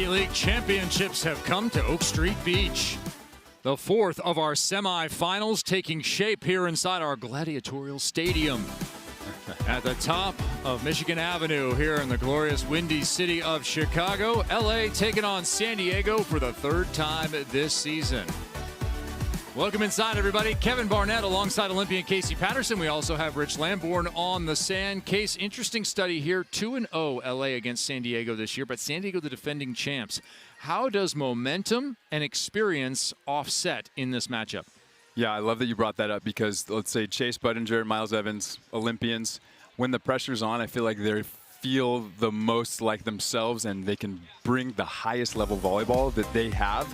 AVP League championships have come to Oak Street Beach. The fourth of our semifinals taking shape here inside our gladiatorial stadium. At the top of Michigan Avenue here in the glorious windy city of Chicago, LA taking on San Diego for the third time this season. Welcome inside, everybody. Kevin Barnett alongside Olympian Casey Patterson. We also have Rich Lamborn on the sand. Case, interesting study here. 2-0 LA against San Diego this year, but San Diego the defending champs. How does momentum and experience offset in this matchup? Yeah, I love that you brought that up because let's say Chase Budinger, Miles Evans, Olympians, when the pressure's on, I feel like they feel the most like themselves and they can bring the highest level volleyball that they have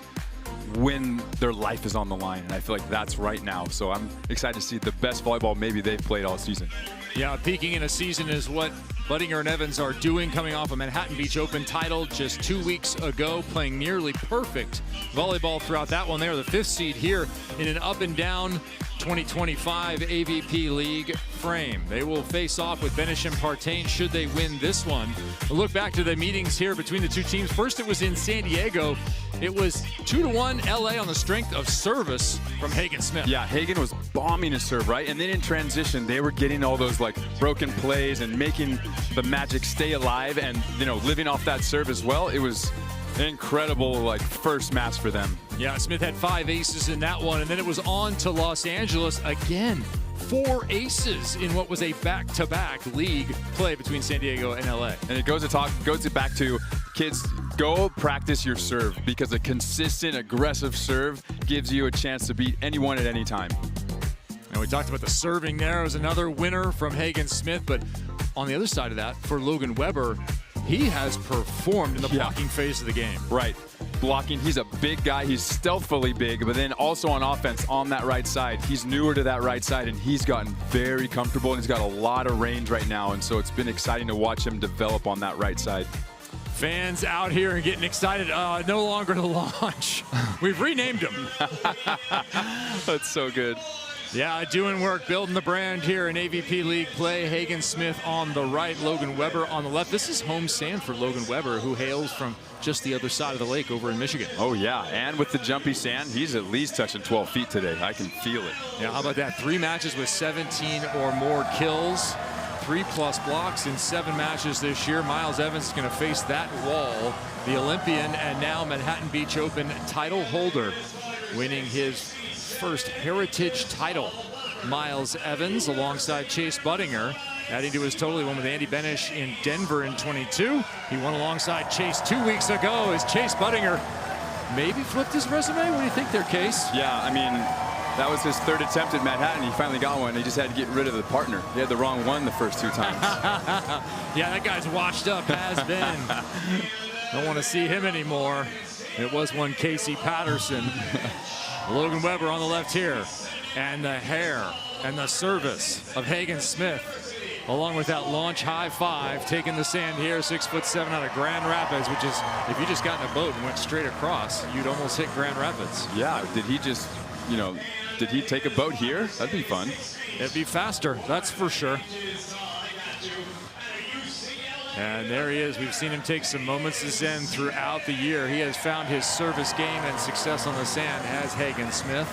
when their life is on the line, and I feel like that's right now. So I'm excited to see the best volleyball maybe they've played all season. Yeah, peaking in a season is what Budinger and Evans are doing, coming off a Manhattan Beach Open title just 2 weeks ago, playing nearly perfect volleyball throughout that one. They are the 5th seed here in an up and down 2025 AVP League frame. They will face off with Benish and Partain should they win this one. We'll look back to the meetings here between the two teams. First, it was in San Diego. It was 2-1 LA on the strength of service from Hagen Smith. Yeah, Hagen was bombing his serve, right? And then in transition, they were getting all those like broken plays and making the Magic stay alive and, you know, living off that serve as well. It was an incredible like first match for them. Yeah, Smith had 5 aces in that one, and then it was on to Los Angeles again. 4 aces in what was a back-to-back league play between San Diego and LA. And it goes back to kids, go practice your serve because a consistent, aggressive serve gives you a chance to beat anyone at any time. And we talked about the serving there. It was another winner from Hagen Smith, but on the other side of that, for Logan Weber, he has performed in the blocking phase of the game. Right. Blocking, he's a big guy, he's stealthily big, but then also on offense on that right side. He's newer to that right side and he's gotten very comfortable and he's got a lot of range right now, and so it's been exciting to watch him develop on that right side. Fans out here and getting excited. No longer the launch. We've renamed him. That's so good. Yeah, doing work, building the brand here in AVP League play. Hagen Smith on the right, Logan Weber on the left. This is home sand for Logan Weber, who hails from just the other side of the lake over in Michigan. Oh, yeah, and with the jumpy sand, he's at least touching 12 feet today. I can feel it. Yeah, how about that? 3 matches with 17 or more kills, 3+ blocks in 7 matches this year. Miles Evans is going to face that wall. The Olympian and now Manhattan Beach Open title holder, winning his first Heritage title. Miles Evans alongside Chase Budinger, adding to his total. He won with Andy Benish in Denver in 22. He won alongside Chase 2 weeks ago as Chase Budinger maybe flipped his resume. What do you think there, Case? Yeah, I mean, that was his 3rd attempt at Manhattan. He finally got one. He just had to get rid of the partner. He had the wrong one the first 2 times. Yeah, that guy's washed up, has been. Don't want to see him anymore. It was one Casey Patterson. Logan Weber on the left here. And the hair and the service of Hagen Smith, along with that launch high 5, taking the sand here, 6'7" out of Grand Rapids, which is, if you just got in a boat and went straight across, you'd almost hit Grand Rapids. Yeah, did he just, you know, did he take a boat here? That'd be fun. It'd be faster, that's for sure. And there he is. We've seen him take some moments this end throughout the year. He has found his service game and success on the sand as Hagen Smith.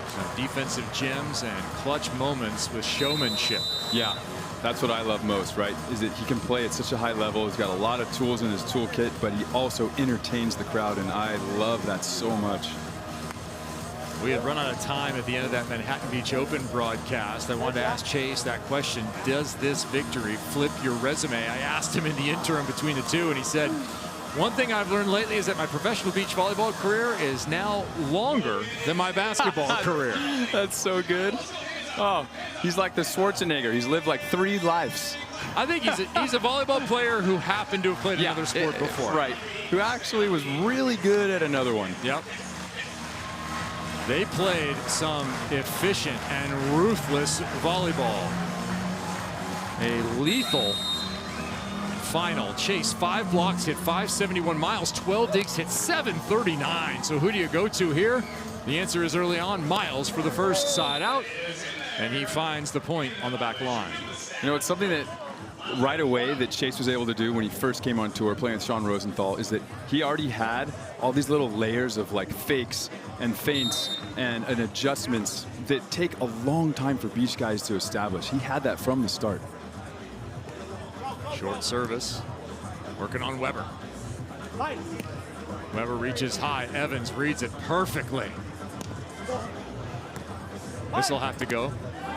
Some defensive gems and clutch moments with showmanship. Yeah, that's what I love most, right? Is that he can play at such a high level. He's got a lot of tools in his toolkit, but he also entertains the crowd, and I love that so much. We had run out of time at the end of that Manhattan Beach Open broadcast. I wanted to ask Chase that question: does this victory flip your resume? I asked him in the interim between the two, and he said, one thing I've learned lately is that my professional beach volleyball career is now longer than my basketball career. That's so good. Oh, he's like the Schwarzenegger. He's lived like 3 lives. I think he's a volleyball player who happened to have played another sport before. Right. Who actually was really good at another one. Yep. They played some efficient and ruthless volleyball. A lethal final. Chase 5 blocks, hit 571. Miles 12 digs, hit 739. So who do you go to here? The answer is early on, Miles for the first side out, and he finds the point on the back line. You know, it's something that right away that Chase was able to do when he first came on tour playing with Sean Rosenthal is that he already had all these little layers of like fakes and feints and adjustments that take a long time for beach guys to establish. He had that from the start. Short service, working on Weber. Weber reaches high. Evans reads it perfectly. This will have to go.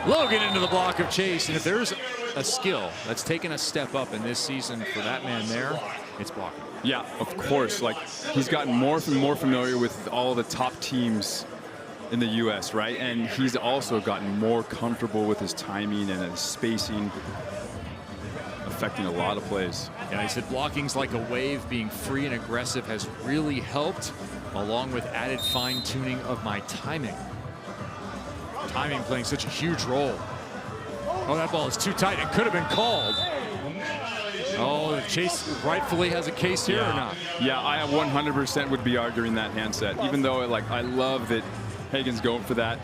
Logan into the block of Chase, and if there's a skill that's taken a step up in this season for that man there, it's blocking. Yeah, of course. Like, he's gotten more and more familiar with all the top teams in the U.S., right? And he's also gotten more comfortable with his timing and his spacing, affecting a lot of plays. Yeah, he said blocking's like a wave. Being free and aggressive has really helped, along with added fine-tuning of my timing. Timing playing such a huge role. Oh, that ball is too tight. It could have been called. Oh, Chase rightfully has a case here or not? Yeah, I 100% would be arguing that handset, even though like I love that Hagen's going for that.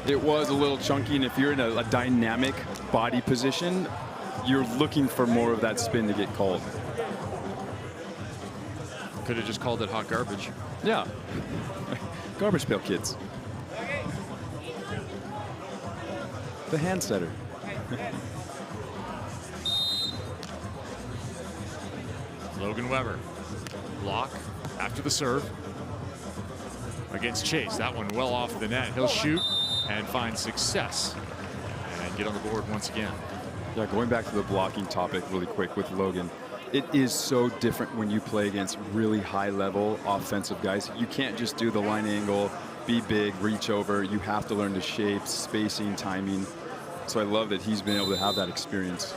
It was a little chunky, and if you're in a dynamic body position, you're looking for more of that spin to get called. Could have just called it hot garbage. Yeah. Garbage pail kids. The hand setter. Logan Weber. Block after the serve. Against Chase. That one well off the net. He'll shoot and find success. And get on the board once again. Yeah, going back to the blocking topic really quick with Logan. It is so different when you play against really high-level offensive guys. You can't just do the line angle, be big, reach over. You have to learn the shapes, spacing, timing. So I love that he's been able to have that experience.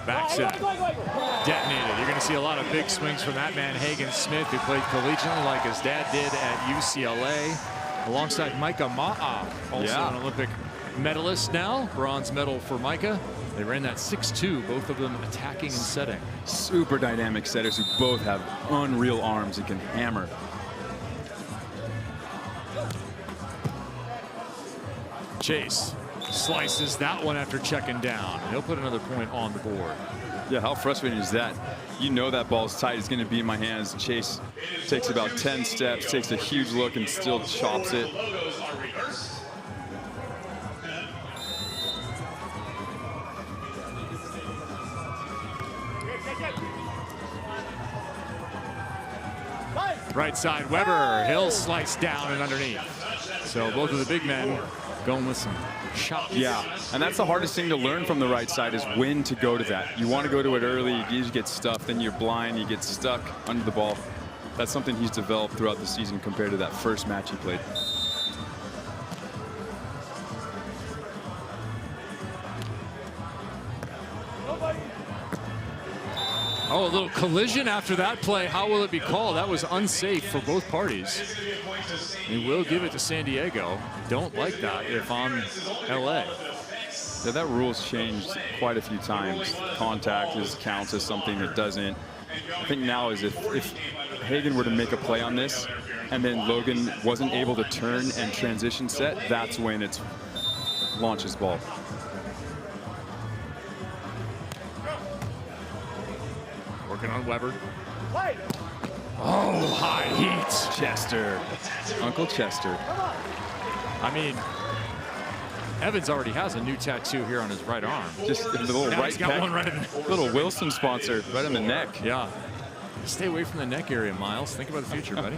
Back set. Detonated. You're going to see a lot of big swings from that man, Hagen Smith, who played collegiately like his dad did at UCLA, alongside Micah Ma'a, also an Olympic medalist now. Bronze medal for Micah. They ran that 6-2, both of them attacking and setting. Super dynamic setters who both have unreal arms and can hammer. Chase slices that one after checking down. He'll put another point on the board. Yeah, how frustrating is that? You know that ball's tight. It's going to be in my hands. Chase takes about 10 steps, takes a huge look, and still chops it. Right side, Weber. He'll slice down and underneath. So both of the big men going with some shots. Yeah, and that's the hardest thing to learn from the right side is when to go to that. You want to go to it early, you usually get stuffed, then you're blind, you get stuck under the ball. That's something he's developed throughout the season compared to that first match he played. Oh, a little collision after that play. How will it be called? That was unsafe for both parties. He will give it to San Diego. Don't like that if I'm LA. Yeah, that rule's changed quite a few times. Contact counts as something that doesn't. I think now is if Hagen were to make a play on this and then Logan wasn't able to turn and transition set, that's when it's launches ball. Working on Weber. Oh, high heat. Chester. Uncle Chester. I mean, Evans already has a new tattoo here on his right arm. Just a little now right he's got pec. one right in the Little Wilson sponsor right in the neck. Yeah. Stay away from the neck area, Miles. Think about the future, buddy.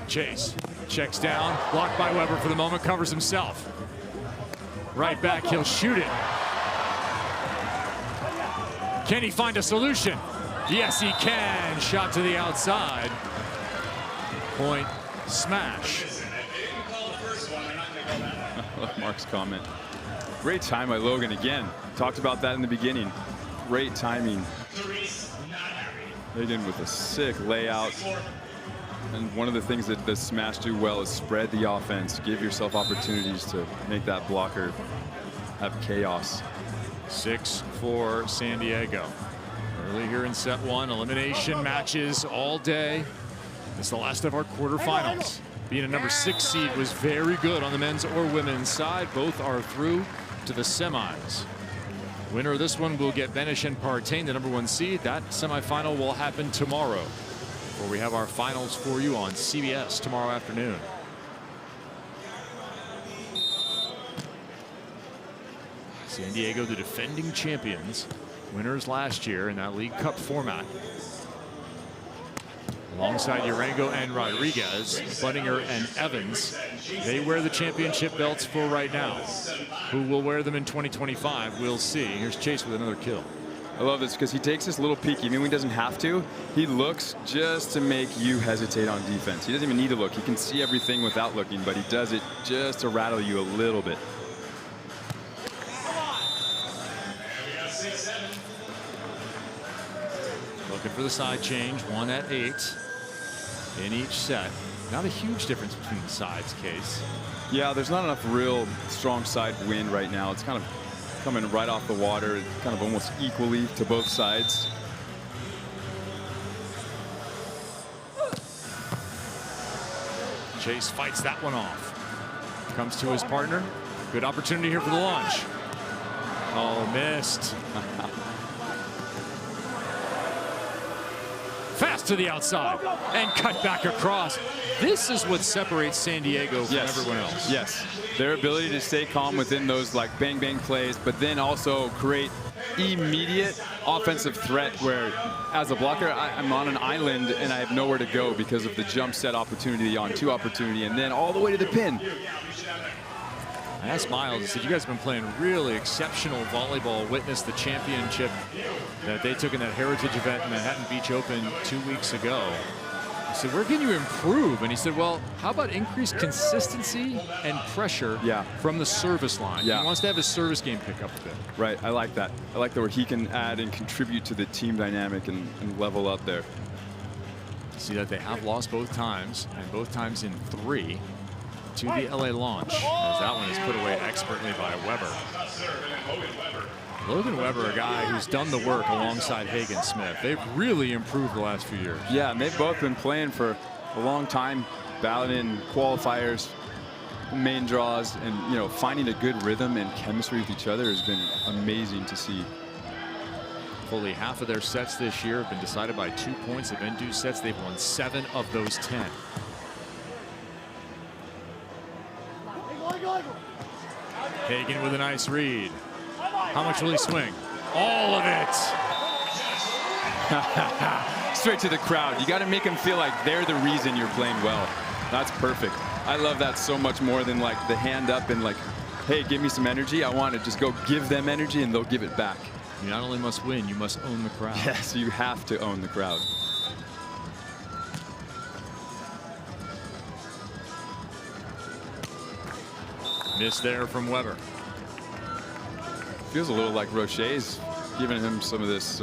Chase checks down, blocked by Weber for the moment, covers himself. Right back, he'll shoot it. Can he find a solution? Yes, he can. Shot to the outside. Point smash. I love Mark's comment. Great time by Logan again. Talked about that in the beginning. Great timing. Hagen with a sick layout. And one of the things that the smash do well is spread the offense. Give yourself opportunities to make that blocker have chaos. 6 for San Diego. Early here in set 1, elimination matches all day. It's the last of our quarterfinals. Being a number 6 seed was very good on the men's or women's side. Both are through to the semis. Winner of this one will get Benish and Partain, the number 1 seed. That semifinal will happen tomorrow, where we have our finals for you on CBS tomorrow afternoon. San Diego, the defending champions, winners last year in that League Cup format. Alongside Urango and Rodriguez, Budinger and Evans, they wear the championship belts for right now. Who will wear them in 2025, we'll see. Here's Chase with another kill. I love this because he takes this little peek, even when he doesn't have to. He looks just to make you hesitate on defense. He doesn't even need to look. He can see everything without looking, but he does it just to rattle you a little bit. Looking for the side change, 1 at 8 in each set. Not a huge difference between the sides, Case. Yeah, there's not enough real strong side wind right now. It's kind of coming right off the water, kind of almost equally to both sides. Chase fights that one off. Comes to his partner. Good opportunity here for the launch. Oh, missed. Fast to the outside and cut back across. This is what separates San Diego from everyone else. Yes, their ability to stay calm within those like bang bang plays, but then also create immediate offensive threat where as a blocker I'm on an island and I have nowhere to go because of the jump set opportunity, the on-2 opportunity, and then all the way to the pin. I asked Miles, I said, you guys have been playing really exceptional volleyball. Witnessed the championship that they took in that Heritage event in Manhattan Beach Open 2 weeks ago. I said, where can you improve? And he said, well, how about increased consistency and pressure from the service line? He wants to have his service game pick up a bit. Right, I like that. I like that where he can add and contribute to the team dynamic and level up there. See that they have lost both times, and both times in 3. To the LA launch, as that one is put away expertly by Weber. Logan Weber, a guy who's done the work alongside Hagen Smith. They've really improved the last few years. Yeah, and they've both been playing for a long time, battling in qualifiers, main draws, and finding a good rhythm and chemistry with each other has been amazing to see. Fully half of their sets this year have been decided by 2 points. They've been due sets. They've won 7 of those 10. Hagen with a nice read. How much will he swing? All of it. Straight to the crowd. You got to make them feel like they're the reason you're playing well. That's perfect. I love that so much more than like the hand up and like, hey, give me some energy. I want to just go give them energy and they'll give it back. You not only must win, you must own the crowd. Yes, you have to own the crowd. Miss there from Weber. Feels a little like Rocher's giving him some of this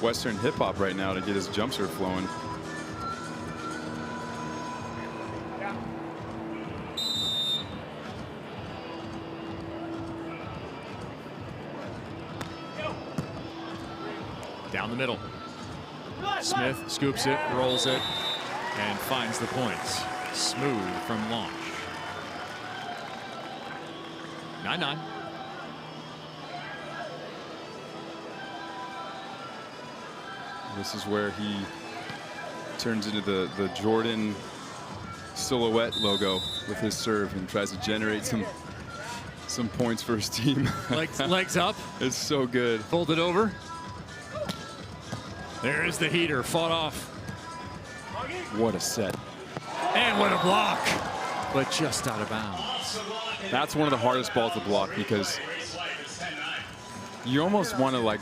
Western hip hop right now to get his jump serve flowing. Down the middle. Smith scoops it, rolls it, and finds the points. Smooth from launch. 9-9. This is where he turns into the Jordan silhouette logo with his serve and tries to generate some points for his team. Legs up. It's so good. Folded over. There's the heater, fought off. What a set. And what a block, but just out of bounds. That's one of the hardest balls to block because you almost want to like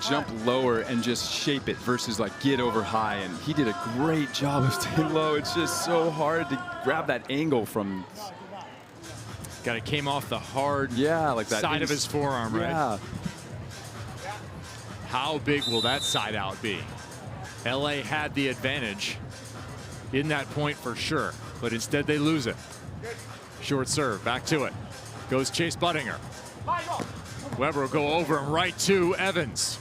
jump lower and just shape it versus like get over high, and he did a great job of staying low. It's just so hard to grab that angle from. It came off the hard like that side of his forearm, right? Yeah. How big will that side out be? LA had the advantage in that point for sure, but instead they lose it. Short serve, back to it. Goes Chase Budinger. Weber will go over and right to Evans.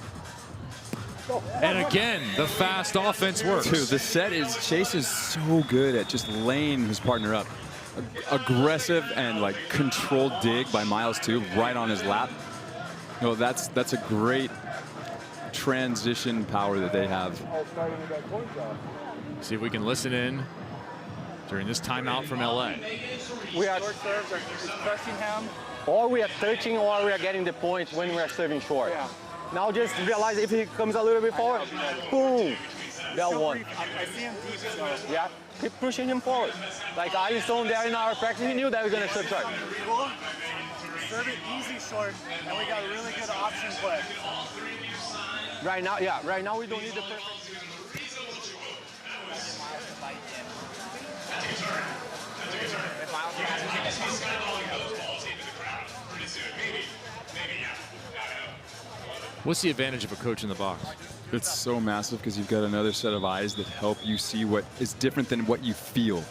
And again, the fast offense works. Dude, the set is, Chase is so good at just laying his partner up. Aggressive and like controlled dig by Miles too, right on his lap. You know, that's a great transition power that they have. See if we can listen in during this timeout from LA. We are pressing him, or we are touching, or we are getting the point when we are serving short. Yeah. Now just realize if he comes a little bit forward, boom, that one. I see him deep, so. Yeah, keep pushing him forward. Like Einstein there in our practice, he knew that we were going to serve short. Cool. Serve it easy short, and we got a really good option play. Right now, yeah, right now we don't need the perfect. What's the advantage of a coach in the box? It's so massive because you've got another set of eyes that help you see what is different than what you feel.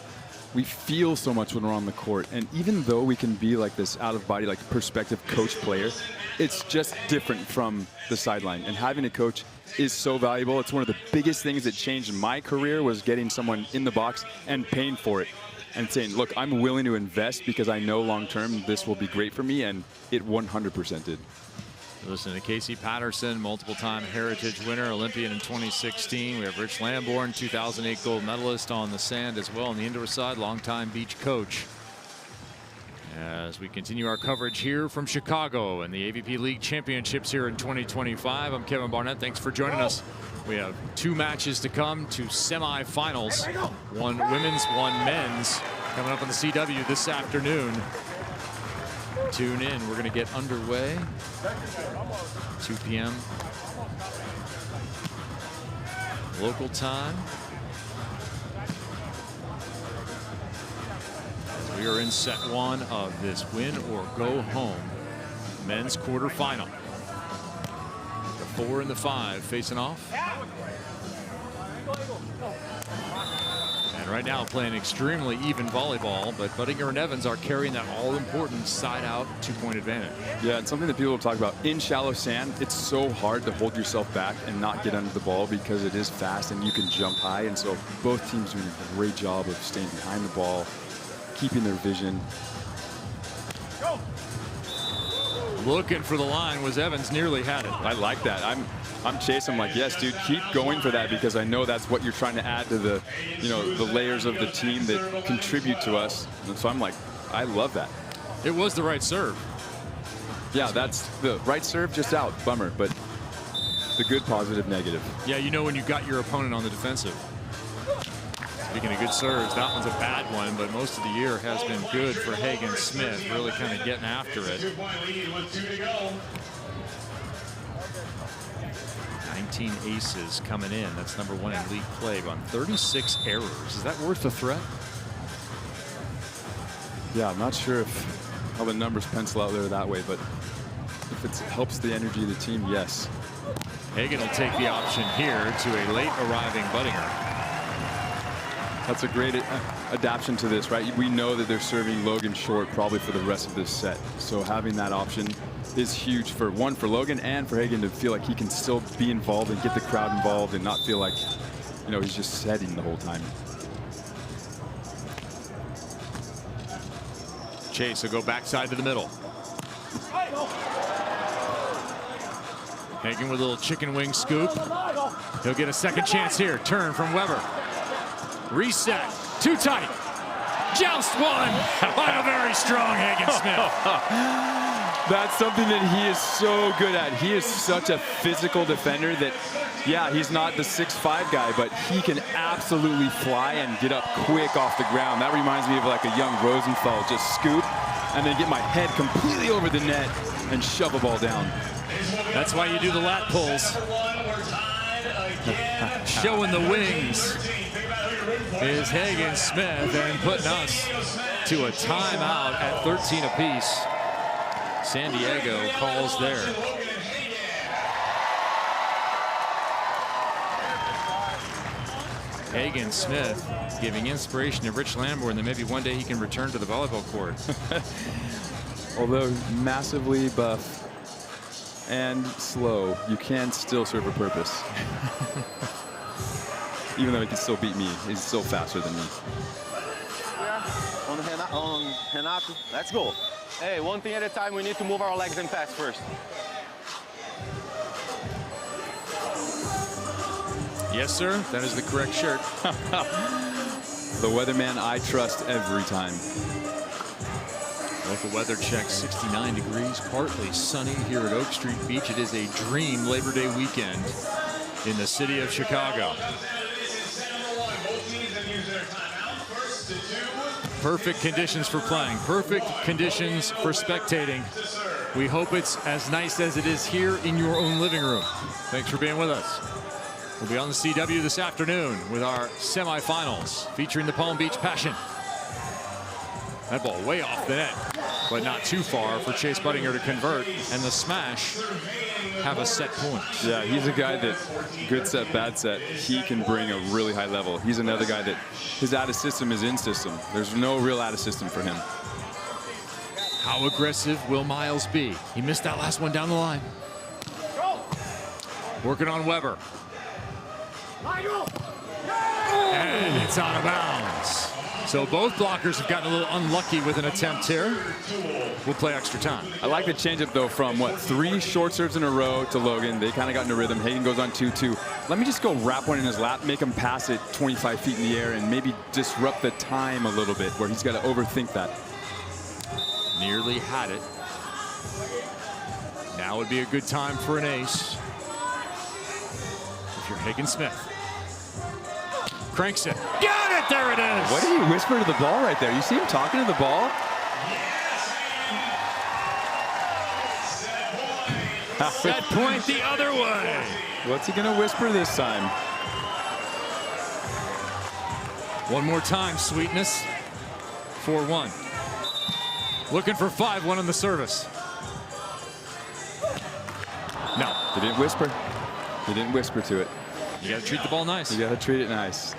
We feel so much when we're on the court, and even though we can be like this out-of-body, like perspective coach player, it's just different from the sideline. And having a coach is so valuable. It's one of the biggest things that changed my career, was getting someone in the box and paying for it and saying, look, I'm willing to invest because I know long-term this will be great for me, and it 100% did. Listen to Casey Patterson, multiple-time Heritage winner, Olympian in 2016. We have Rich Lamborn, 2008 gold medalist on the sand as well on the indoor side, longtime beach coach. As we continue our coverage here from Chicago and the AVP League Championships here in 2025, I'm Kevin Barnett. Thanks for joining us. We have 2 matches to come, 2 semifinals, 1 women's, 1 men's, coming up on the CW this afternoon. Tune in. We're going to get underway. 2 p.m. local time. We are in set 1 of this win or go home men's quarterfinal. The 4 and the 5 facing off. And right now playing extremely even volleyball, but Buttinger and Evans are carrying that all-important side-out 2-point advantage. Yeah, it's something that people talk about. In shallow sand, it's so hard to hold yourself back and not get under the ball because it is fast and you can jump high. And so both teams doing a great job of staying behind the ball, keeping their vision. Go. Looking for the line was Evans, nearly had it. I like that. I'm Chase. I'm like, yes, dude, keep going for that because I know that's what you're trying to add to the, you know, the layers of the team that contribute to us. And so I'm like, I love that. It was the right serve. Yeah, that's the right serve, just out. Bummer, but the good, positive, negative. Yeah, you know when you got your opponent on the defensive. Speaking of good serves, that one's a bad one, but most of the year has been good for Hagen Smith, really kind of getting after it. 19 aces coming in. That's #1 in league play on 36 errors. Is that worth the threat? Yeah, I'm not sure how the numbers pencil out there that way, but if it helps the energy of the team, yes. Hagen will take the option here to a late arriving Buttinger. That's a great adaptation to this, right? We know that they're serving Logan short probably for the rest of this set. So having that option is huge for Logan and for Hagen to feel like he can still be involved and get the crowd involved and not feel like, you know, he's just setting the whole time. Chase will go backside to the middle. Hagen with a little chicken wing scoop. He'll get a second chance here. Turn from Weber. Reset. Too tight. Joust one by a very strong Hagen Smith. That's something that he is so good at. He is such a physical defender that, yeah, he's not the 6'5" guy, but he can absolutely fly and get up quick off the ground. That reminds me of like a young Rosenfeld, just scoop and then get my head completely over the net and shove a ball down. That's why you do the lat pulls. Showing the wings is Hagen Smith and putting us to a timeout at 13 apiece. San Diego calls there. Hagen Smith giving inspiration to Rich Lamborn that maybe one day he can return to the volleyball court. Although massively buff, and slow, you can still serve a purpose. Even though he can still beat me, he's still faster than me. On Renato, let's go. Hey, one thing at a time, we need to move our legs and pass first. Yes, sir, that is the correct shirt. The weatherman I trust every time. Local weather check, 69 degrees, partly sunny here at Oak Street Beach. It is a dream Labor Day weekend in the city of Chicago. Perfect conditions for playing, perfect conditions for spectating. We hope it's as nice as it is here in your own living room. Thanks for being with us. We'll be on the CW this afternoon with our semifinals featuring the Palm Beach Passion. That ball way off the net, but not too far for Chase Budinger to convert, and the Smash have a set point. Yeah, he's a guy that, good set, bad set, he can bring a really high level. He's another guy that his out of system is in system. There's no real out of system for him. How aggressive will Miles be? He missed that last one down the line. Working on Weber. And it's out of bounds. So both blockers have gotten a little unlucky with an attempt here. We'll play extra time. I like the changeup, though, from, what, 3 short serves in a row to Logan. They kind of got into rhythm. Hagen goes on 2-2. Let me just go wrap one in his lap, make him pass it 25 feet in the air, and maybe disrupt the time a little bit, where he's got to overthink that. Nearly had it. Now would be a good time for an ace. If you're Hagen Smith. Cranks it. Got it! There it is! What did he whisper to the ball right there? You see him talking to the ball? Set point the other way. What's he going to whisper this time? One more time, Sweetness. 4-1. Looking for 5-1 on the service. No. He didn't whisper. He didn't whisper to it. You got to treat the ball nice. You got to treat it nice.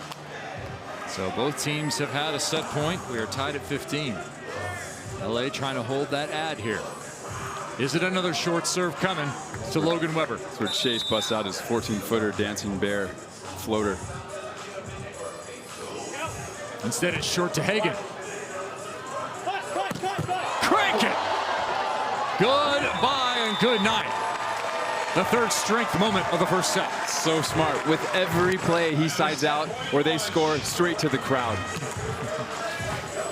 So both teams have had a set point. We are tied at 15. LA trying to hold that ad here. Is it another short serve coming to Logan Weber? That's where Chase busts out his 14-footer dancing bear floater. Instead, it's short to Hagen. Crank it! Goodbye and good night. The third strength moment of the first set. So smart. With every play, he sides out or they score straight to the crowd.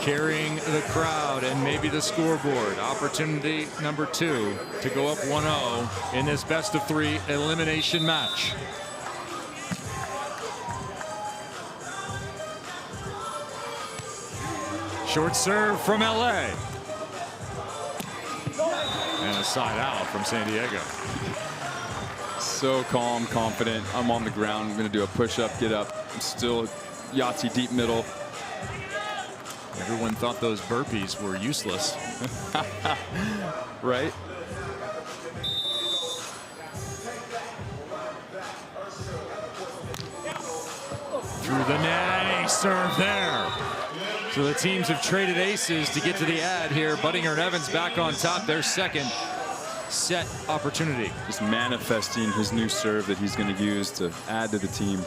Carrying the crowd and maybe the scoreboard. Opportunity number 2 to go up 1-0 in this best of 3 elimination match. Short serve from LA. And a side out from San Diego. So calm, confident. I'm on the ground. I'm going to do a push-up, get up. I'm still Yahtzee deep middle. Everyone thought those burpees were useless. Right? Through the net, ace serve there. So the teams have traded aces to get to the ad here. Budinger and Evans back on top, their second set opportunity. Just manifesting his new serve that he's going to use to add to the team.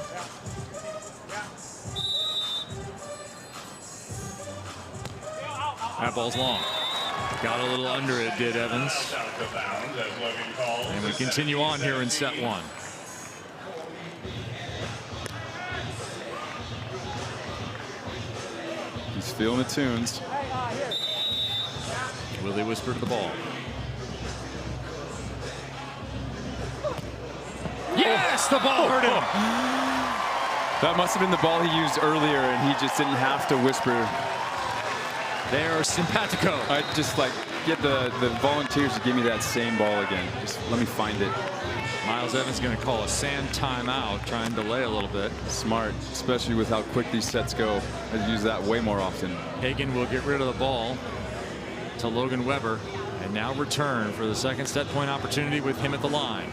That ball's long. Got a little under it, did Evans. And we continue on here in set 1. He's feeling the tunes. Willie whispered to the ball. Yes, the ball hurt him. That must have been the ball he used earlier, and he just didn't have to whisper. They're simpatico. I'd just like get the volunteers to give me that same ball again. Just let me find it. Miles Evans going to call a sand timeout, try and delay a little bit. Smart, especially with how quick these sets go. I use that way more often. Hagen will get rid of the ball to Logan Weber, and now return for the second set point opportunity with him at the line.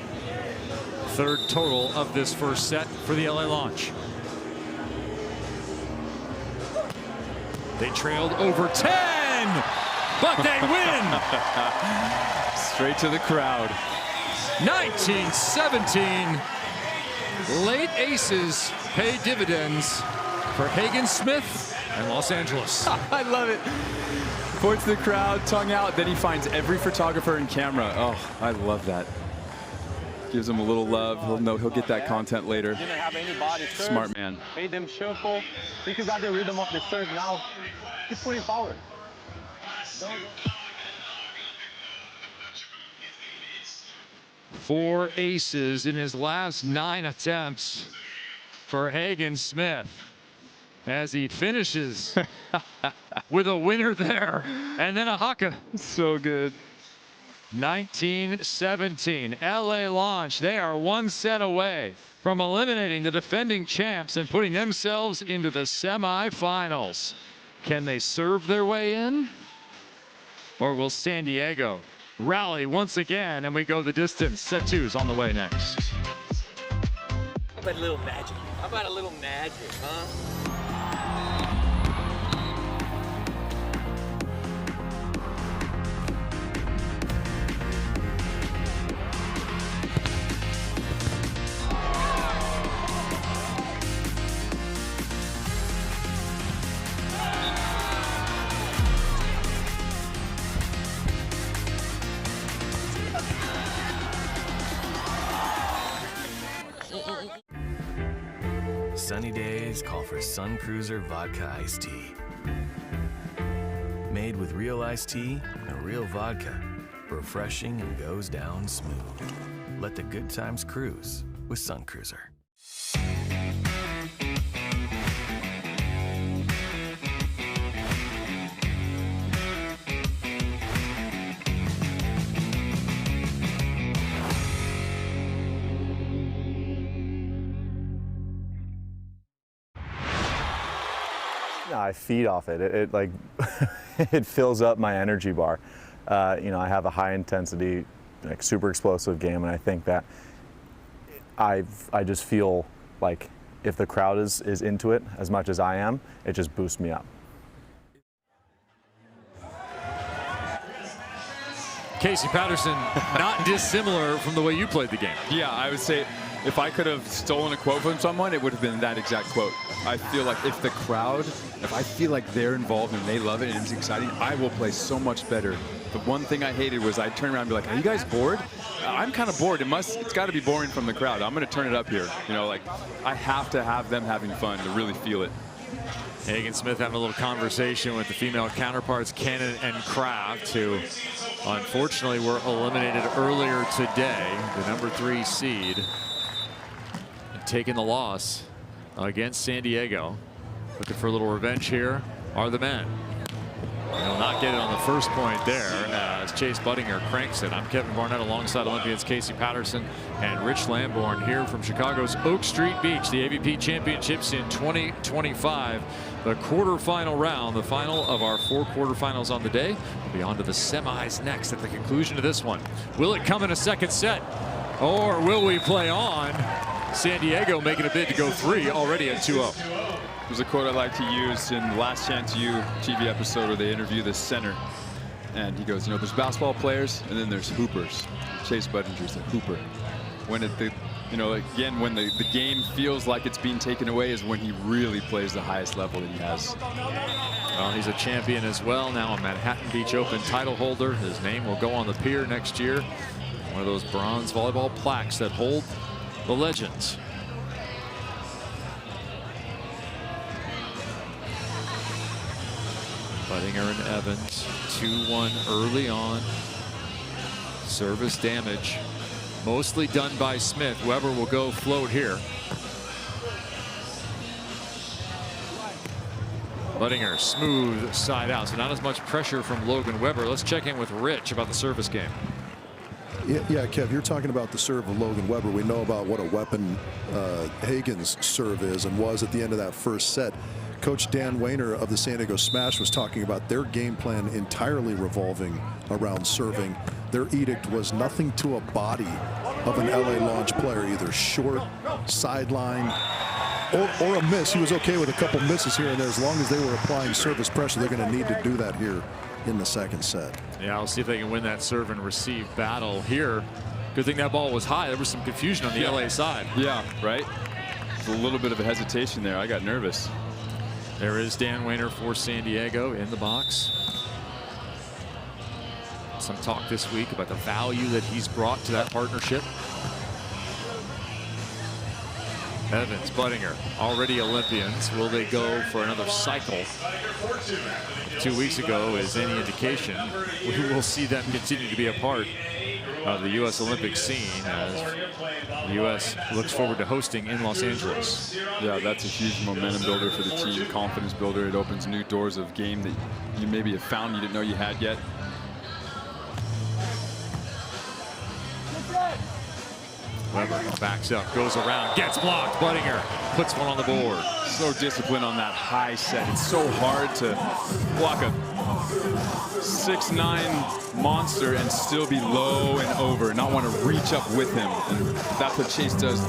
Third total of this first set for the LA launch. They trailed over 10, but they win. Straight to the crowd. 19-17. Late aces pay dividends for Hagen Smith and Los Angeles. I love it. Points to the crowd, tongue out, then he finds every photographer and camera. Oh, I love that. Gives him a little love. He'll know he'll get that content later. Didn't have any body serve. Smart man. Made them shuffle. Think you got the rhythm of the serve now. Keep putting power. Four aces in his last 9 attempts for Hagen Smith as he finishes with a winner there and then a haka. So good. 19-17. LA Launch. They are 1 set away from eliminating the defending champs and putting themselves into the semifinals. Can they serve their way in? Or will San Diego rally once again and we go the distance? Set 2's on the way next. How about a little magic? How about a little magic, huh? Sunny days call for Sun Cruiser Vodka Iced Tea. Made with real iced tea and real vodka. Refreshing and goes down smooth. Let the good times cruise with Sun Cruiser. I feed off it. It like it fills up my energy bar. You know, I have a high intensity, like super explosive game, and I think that I just feel like if the crowd is into it as much as I am, it just boosts me up. Casey Patterson, not dissimilar from the way you played the game. Yeah, I would say if I could have stolen a quote from someone, it would have been that exact quote. I feel like if the crowd, if I feel like they're involved and they love it and it's exciting, I will play so much better. The one thing I hated was I'd turn around and be like, are you guys bored? I'm kind of bored. It's got to be boring from the crowd. I'm going to turn it up here. You know, like I have to have them having fun to really feel it. Hagen Smith having a little conversation with the female counterparts, Cannon and Kraft, who unfortunately were eliminated earlier today. The number 3 seed taking the loss against San Diego. Looking for a little revenge here are the men. They'll not get it on the first point there as Chase Budinger cranks it. I'm Kevin Barnett alongside Olympians Casey Patterson and Rich Lamborn here from Chicago's Oak Street Beach. The AVP Championships in 2025. The quarterfinal round, the final of our 4 quarterfinals on the day. We'll be on to the semis next at the conclusion of this one. Will it come in a second set or will we play on? San Diego making a bid to go 3 already at 2-0. There's a quote I like to use in the Last Chance U TV episode where they interview the center. And he goes, you know, there's basketball players and then there's hoopers. Chase Budinger's a hooper. When again, when the game feels like it's being taken away is when he really plays the highest level that he has. Well, he's a champion as well. Now a Manhattan Beach Open title holder. His name will go on the pier next year. One of those bronze volleyball plaques that hold the legends. Budinger and Evans 2-1 early on. Service damage mostly done by Smith. Weber will go float here. Budinger smooth side out, so not as much pressure from Logan Weber. Let's check in with Rich about the service game. Yeah, Kev, you're talking about the serve of Logan Weber. We know about what a weapon Hagen's serve is and was at the end of that first set. Coach Dan Wayner of the San Diego Smash was talking about their game plan entirely revolving around serving. Their edict was nothing to a body of an LA Launch player, either short, sideline, or a miss. He was okay with a couple misses here and there. As long as they were applying service pressure, they're going to need to do that here in the second set. Yeah, I'll see if they can win that serve and receive battle here Good thing that ball was high. There was some confusion on the LA side. Yeah, right? There's a little bit of a hesitation there. I got nervous. There is Dan Wainer for San Diego in the box. Some talk this week about the value that he's brought to that partnership. Evans, Buttinger, already Olympians. Will they go for another cycle? 2 weeks ago is any indication, we will see them continue to be a part of the U.S. Olympic scene as the U.S. looks forward to hosting in Los Angeles. Yeah, that's a huge momentum builder for the team, confidence builder. It opens new doors of game that you maybe have found you didn't know you had yet. Weber backs up, goes around, gets blocked. Buttinger puts one on the board. So disciplined on that high set. It's so hard to block a 6'9" monster and still be low and over, not want to reach up with him. And that's what Chase does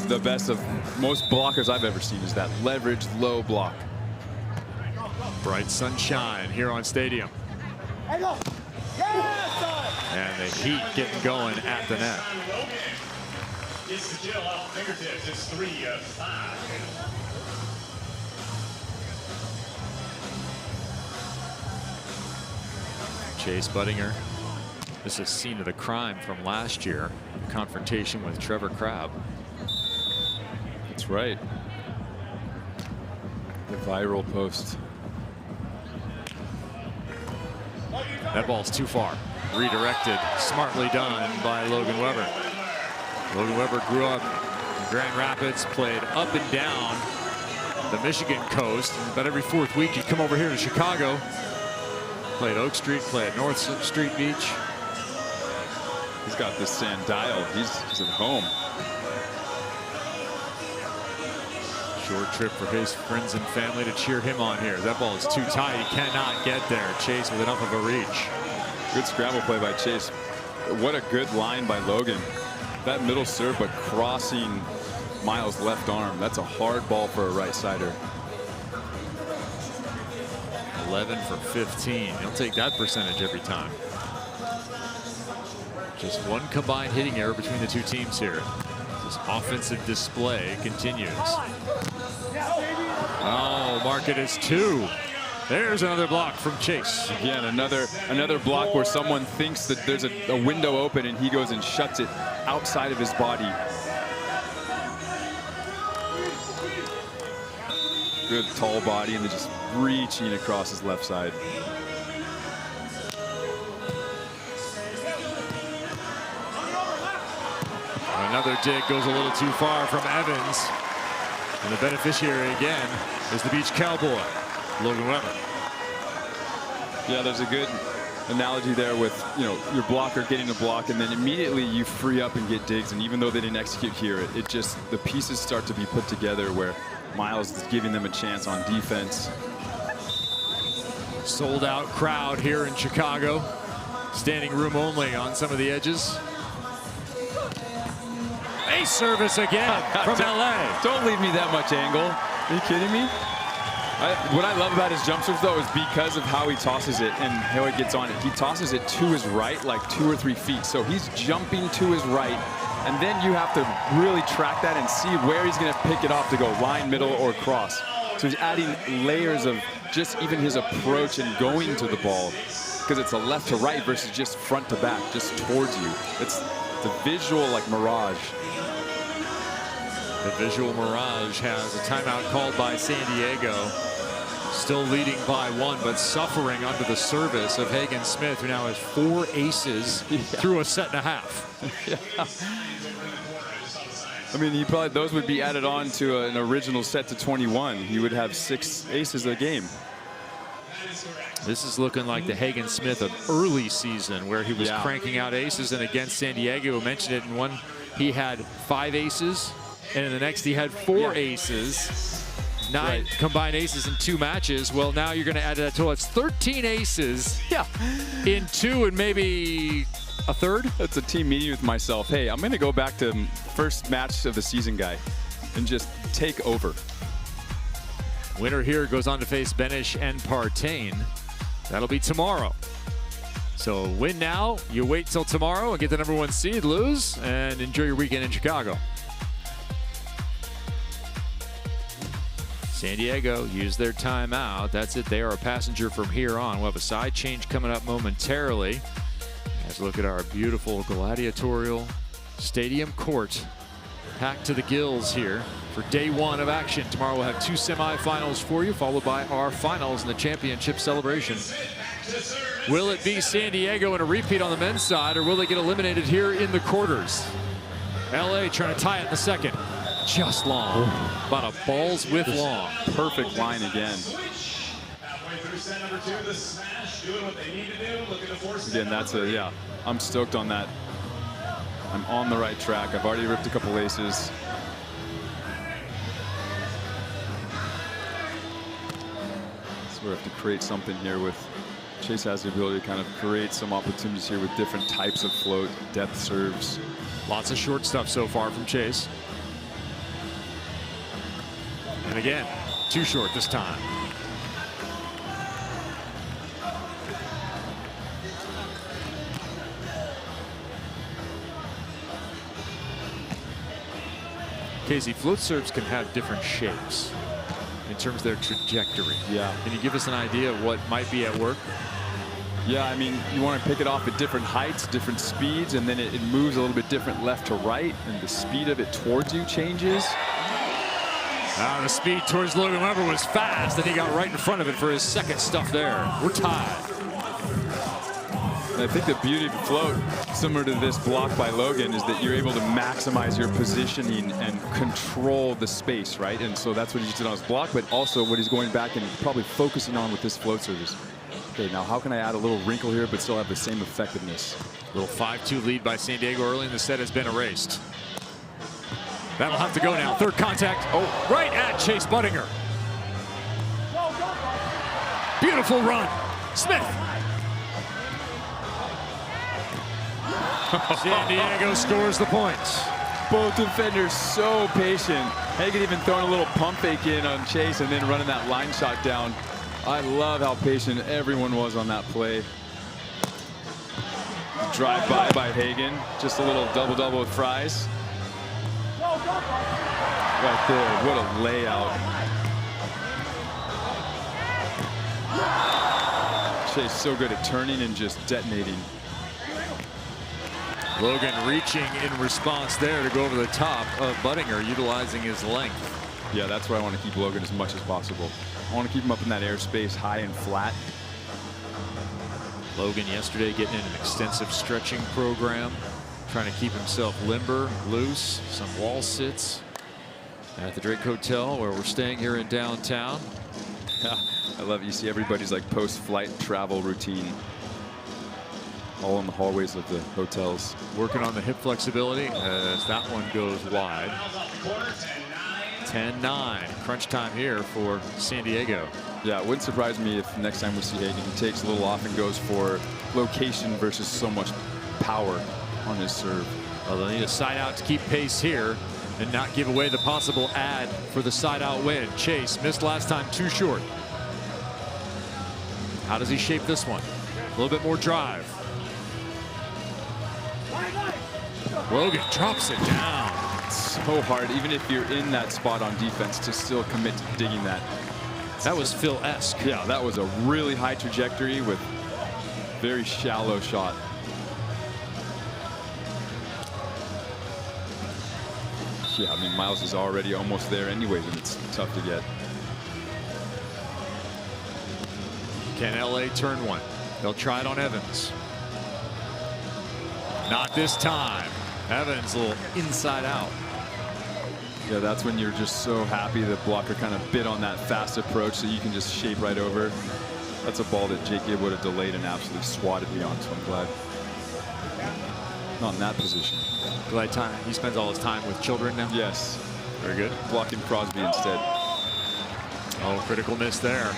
the best of most blockers I've ever seen, is that leverage low block. Bright sunshine here on Stadium. And the Heat getting going at the net. It's 3 of 5. Chase Buttinger. This is a scene of the crime from last year. Confrontation with Trevor Crabb. That's right. The viral post. That ball's too far. Redirected. Smartly done by Logan Weber. Logan Weber grew up in Grand Rapids, played up and down the Michigan coast. And about every 4th week, he'd come over here to Chicago. Played Oak Street, played North Street Beach. He's got this sand dial. He's at home. Short trip for his friends and family to cheer him on here. That ball is too tight. He cannot get there. Chase with enough of a reach. Good scramble play by Chase. What a good line by Logan. That middle serve, but crossing Miles' left arm. That's a hard ball for a right-sider. 11 for 15. He'll take that percentage every time. Just one combined hitting error between the two teams here. This offensive display continues. Oh, mark it as 2. There's another block from Chase. Again, another block where someone thinks that there's a window open and he goes and shuts it outside of his body. Good tall body and then just reaching across his left side. Another dig goes a little too far from Evans. And the beneficiary again is the Beach Cowboy, Logan Weber. Yeah, there's a good analogy there with, you know, your blocker getting a block and then immediately you free up and get digs. And even though they didn't execute here, it just, the pieces start to be put together where Miles is giving them a chance on defense. Sold out crowd here in Chicago. Standing room only on some of the edges. Ace service again from LA. Don't leave me that much angle. Are you kidding me? What I love about his jump serves, though, is because of how he tosses it and how he gets on it. He tosses it to his right, like 2 or 3 feet. So he's jumping to his right, and then you have to really track that and see where he's going to pick it off to go line, middle, or cross. So he's adding layers of just even his approach and going to the ball, because it's a left to right versus just front to back, just towards you. It's the visual, like, mirage. The visual mirage has a timeout called by San Diego. Still leading by 1, but suffering under the service of Hagen Smith, who now has 4 aces through a set and a half. I mean, he probably, those would be added on to an original set to 21. He would have 6 aces a game. This is looking like the Hagen Smith of early season, where he was cranking out aces, and against San Diego, mentioned it in one, he had 5 aces. And in the next, he had 4 aces. 9 combined aces in 2 matches. Well, now you're going to add to that total. It's 13 aces in 2 and maybe a third. That's a team meeting with myself. Hey, I'm going to go back to first match of the season guy and just take over. Winner here goes on to face Benish and Partain. That'll be tomorrow. So win now, you wait till tomorrow and get the #1 seed, lose, and enjoy your weekend in Chicago. San Diego used their timeout. That's it. They are a passenger from here on. We'll have a side change coming up momentarily. Let's look at our beautiful gladiatorial stadium court. Packed to the gills here for day 1 of action. Tomorrow we'll have 2 semifinals for you, followed by our finals in the championship celebration. Will it be San Diego in a repeat on the men's side, or will they get eliminated here in the quarters? LA trying to tie it in the second. Just long. About a balls with long. Perfect line again. Again, that's a, yeah, I'm stoked on that. I'm on the right track. I've already ripped a couple aces. So we have to create something here with Chase has the ability to kind of create some opportunities here with different types of float, depth serves. Lots of short stuff so far from Chase. And again, too short this time. Casey, float serves can have different shapes in terms of their trajectory. Yeah. Can you give us an idea of what might be at work? Yeah, I mean, you want to pick it off at different heights, different speeds, and then it moves a little bit different left to right, and the speed of it towards you changes. The speed towards Logan Weber was fast, and he got right in front of it for his second stuff there. We're tied. And I think the beauty of the float, similar to this block by Logan, is that you're able to maximize your positioning and control the space, right? And so that's what he did on his block, but also what he's going back and probably focusing on with this float service. Okay, now how can I add a little wrinkle here but still have the same effectiveness? Little 5-2 lead by San Diego early in the set has been erased. That'll have to go now. Third contact. Oh, right at Chase Buttinger. Beautiful run. Smith. San Diego scores the points. Both defenders so patient. Hagen even throwing a little pump fake in on Chase and then running that line shot down. I love how patient everyone was on that play. Drive by Hagen. Just a little double-double with fries. Right there, what a layout. Chase so good at turning and just detonating. Logan reaching in response there to go over the top of Buttinger, utilizing his length. Yeah, that's where I want to keep Logan as much as possible. I want to keep him up in that airspace, high and flat. Logan yesterday getting in an extensive stretching program, trying to keep himself limber, loose, some wall sits at the Drake Hotel where we're staying here in downtown. I love it. You see everybody's like post-flight travel routine. All in the hallways of the hotels. Working on the hip flexibility as that one goes wide. 10-9. Crunch time here for San Diego. Yeah, it wouldn't surprise me if next time we see Hagen, he takes a little off and goes for location versus so much power on his serve. Well, they'll need a side out to keep pace here and not give away the possible ad for the side out win. Chase missed last time, too short. How does he shape this one? A little bit more drive. Logan drops it down. So hard, even if you're in that spot on defense, to still commit to digging that. That was Phil-esque. Yeah, that was a really high trajectory with very shallow shot. Yeah, I mean, Miles is already almost there anyways, and it's tough to get. Can LA turn one? They'll try it on Evans. Not this time. Evans a little inside out. Yeah, that's when you're just so happy the blocker kind of bit on that fast approach so you can just shape right over. That's a ball that Jake Gibb would have delayed and absolutely swatted me on, so I'm glad. Not in that position. Glad he spends all his time with children now? Yes. Very good. Blocking Crosby instead. Oh, critical miss there.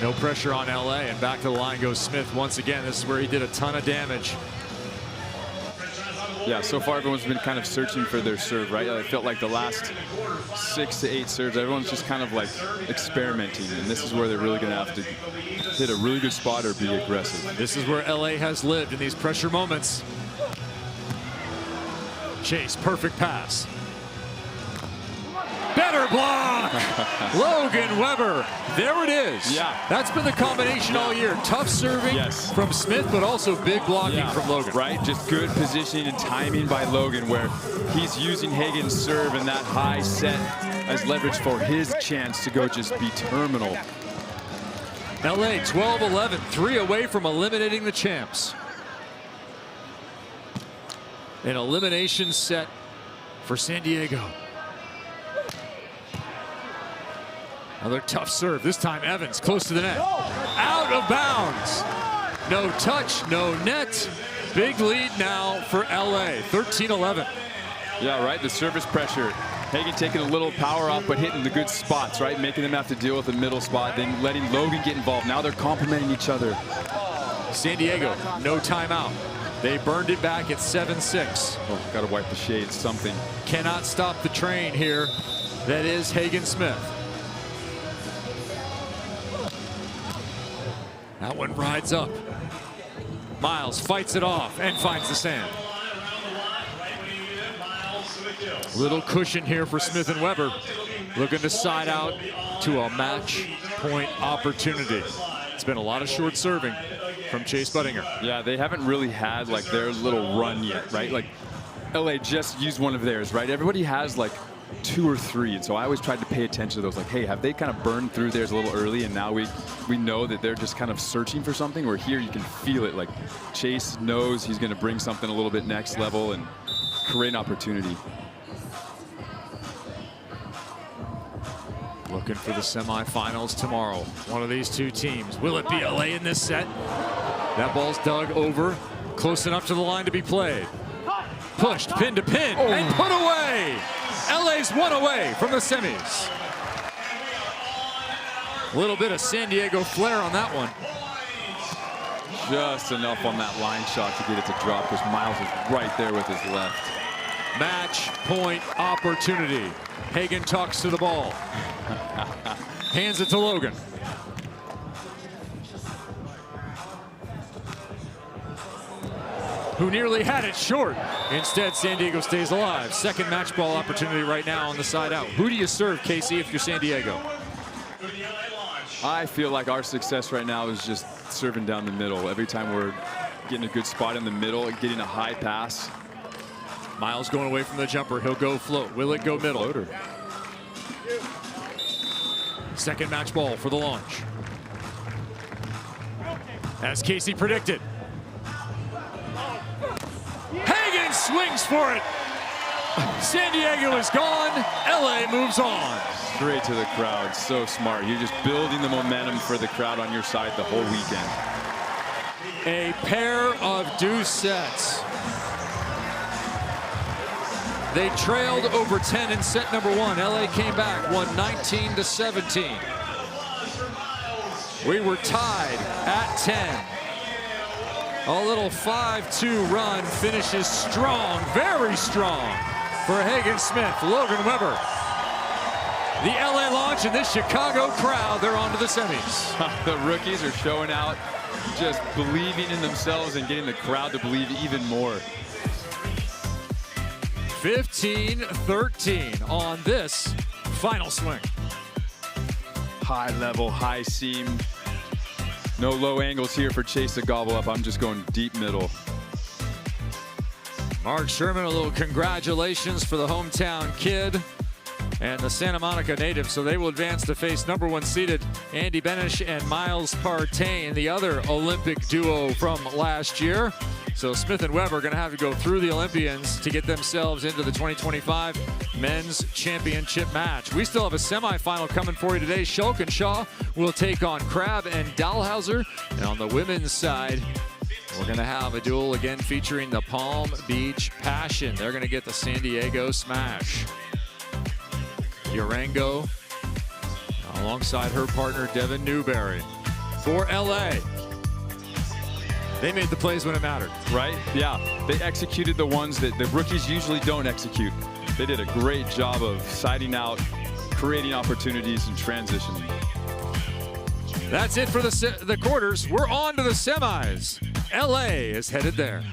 No pressure on LA, and back to the line goes Smith once again. This is where he did a ton of damage. Yeah, so far everyone's been kind of searching for their serve, right? I felt like the last 6 to 8 serves, everyone's just kind of like experimenting, and this is where they're really going to have to hit a really good spot or be aggressive. This is where LA has lived in these pressure moments. Chase, perfect pass. Better block! Logan Weber. There it is. Yeah. That's been the combination all year. Tough serving from Smith, but also big blocking from Logan. Right, just good positioning and timing by Logan, where he's using Hagen's serve and that high set as leverage for his chance to go just be terminal. LA 12-11, 3 away from eliminating the champs. An elimination set for San Diego. Another tough serve. This time Evans close to the net. Out of bounds. No touch, no net. Big lead now for LA, 13-11. Yeah, right, the service pressure. Hagen taking a little power off, but hitting the good spots, right? Making them have to deal with the middle spot, then letting Logan get involved. Now they're complementing each other. San Diego, no timeout. They burned it back at 7-6. Oh, gotta wipe the shades, something. Cannot stop the train here. That is Hagen Smith. That one rides up. Miles fights it off and finds the sand. Little cushion here for Smith and Weber. Looking to side out to a match point opportunity. It's been a lot of short serving from Chase Budinger. Yeah, they haven't really had like their little run yet, right? Like LA just used one of theirs, right? Everybody has like 2 or 3, and so I always tried to pay attention to those. Like, hey, have they kind of burned through theirs a little early, and now we know that they're just kind of searching for something, where here you can feel it. Like Chase knows he's going to bring something a little bit next level and create an opportunity. Looking for the semifinals tomorrow. One of these two teams. Will it be LA in this set? That ball's dug over, close enough to the line to be played. Pushed, pin to pin, and put away. LA's 1 away from the semis. A little bit of San Diego flair on that one. Just enough on that line shot to get it to drop, because Miles is right there with his left. Match point opportunity. Hagen talks to the ball. Hands it to Logan. Who nearly had it short. Instead, San Diego stays alive. Second match ball opportunity right now on the side out. Who do you serve, Casey, if you're San Diego? I feel like our success right now is just serving down the middle. Every time we're getting a good spot in the middle, getting a high pass. Miles going away from the jumper. He'll go float. Will it go middle? Floater. Second match ball for the launch. As Casey predicted. Hagen swings for it. San Diego is gone. LA moves on. Straight to the crowd. So smart. You're just building the momentum for the crowd on your side the whole weekend. A pair of deuce sets. They trailed over 10 in set number 1. LA came back, won 19-17. We were tied at 10. A little 5-2 run finishes strong, very strong for Hagen Smith. Logan Weber. The LA launch and this Chicago crowd, they're on to the semis. The rookies are showing out, just believing in themselves and getting the crowd to believe even more. 15-13 on this final swing. High level, high seam. No low angles here for Chase to gobble up. I'm just going deep middle. Mark Sherman, a little congratulations for the hometown kid and the Santa Monica native. So they will advance to face number 1 seeded Andy Benish and Miles Partain, the other Olympic duo from last year. So Smith and Weber are going to have to go through the Olympians to get themselves into the 2025 men's championship match. We still have a semifinal coming for you today. Shulk and Shaw will take on Crabb and Dahlhauser. And on the women's side, we're going to have a duel again featuring the Palm Beach Passion. They're going to get the San Diego Smash. Urango alongside her partner Devin Newberry. For LA, They made the plays when it mattered. Right? Yeah. They executed the ones that the rookies usually don't execute. They did a great job of siding out, creating opportunities, and transitioning. That's it for the quarters. We're on to the semis. LA is headed there.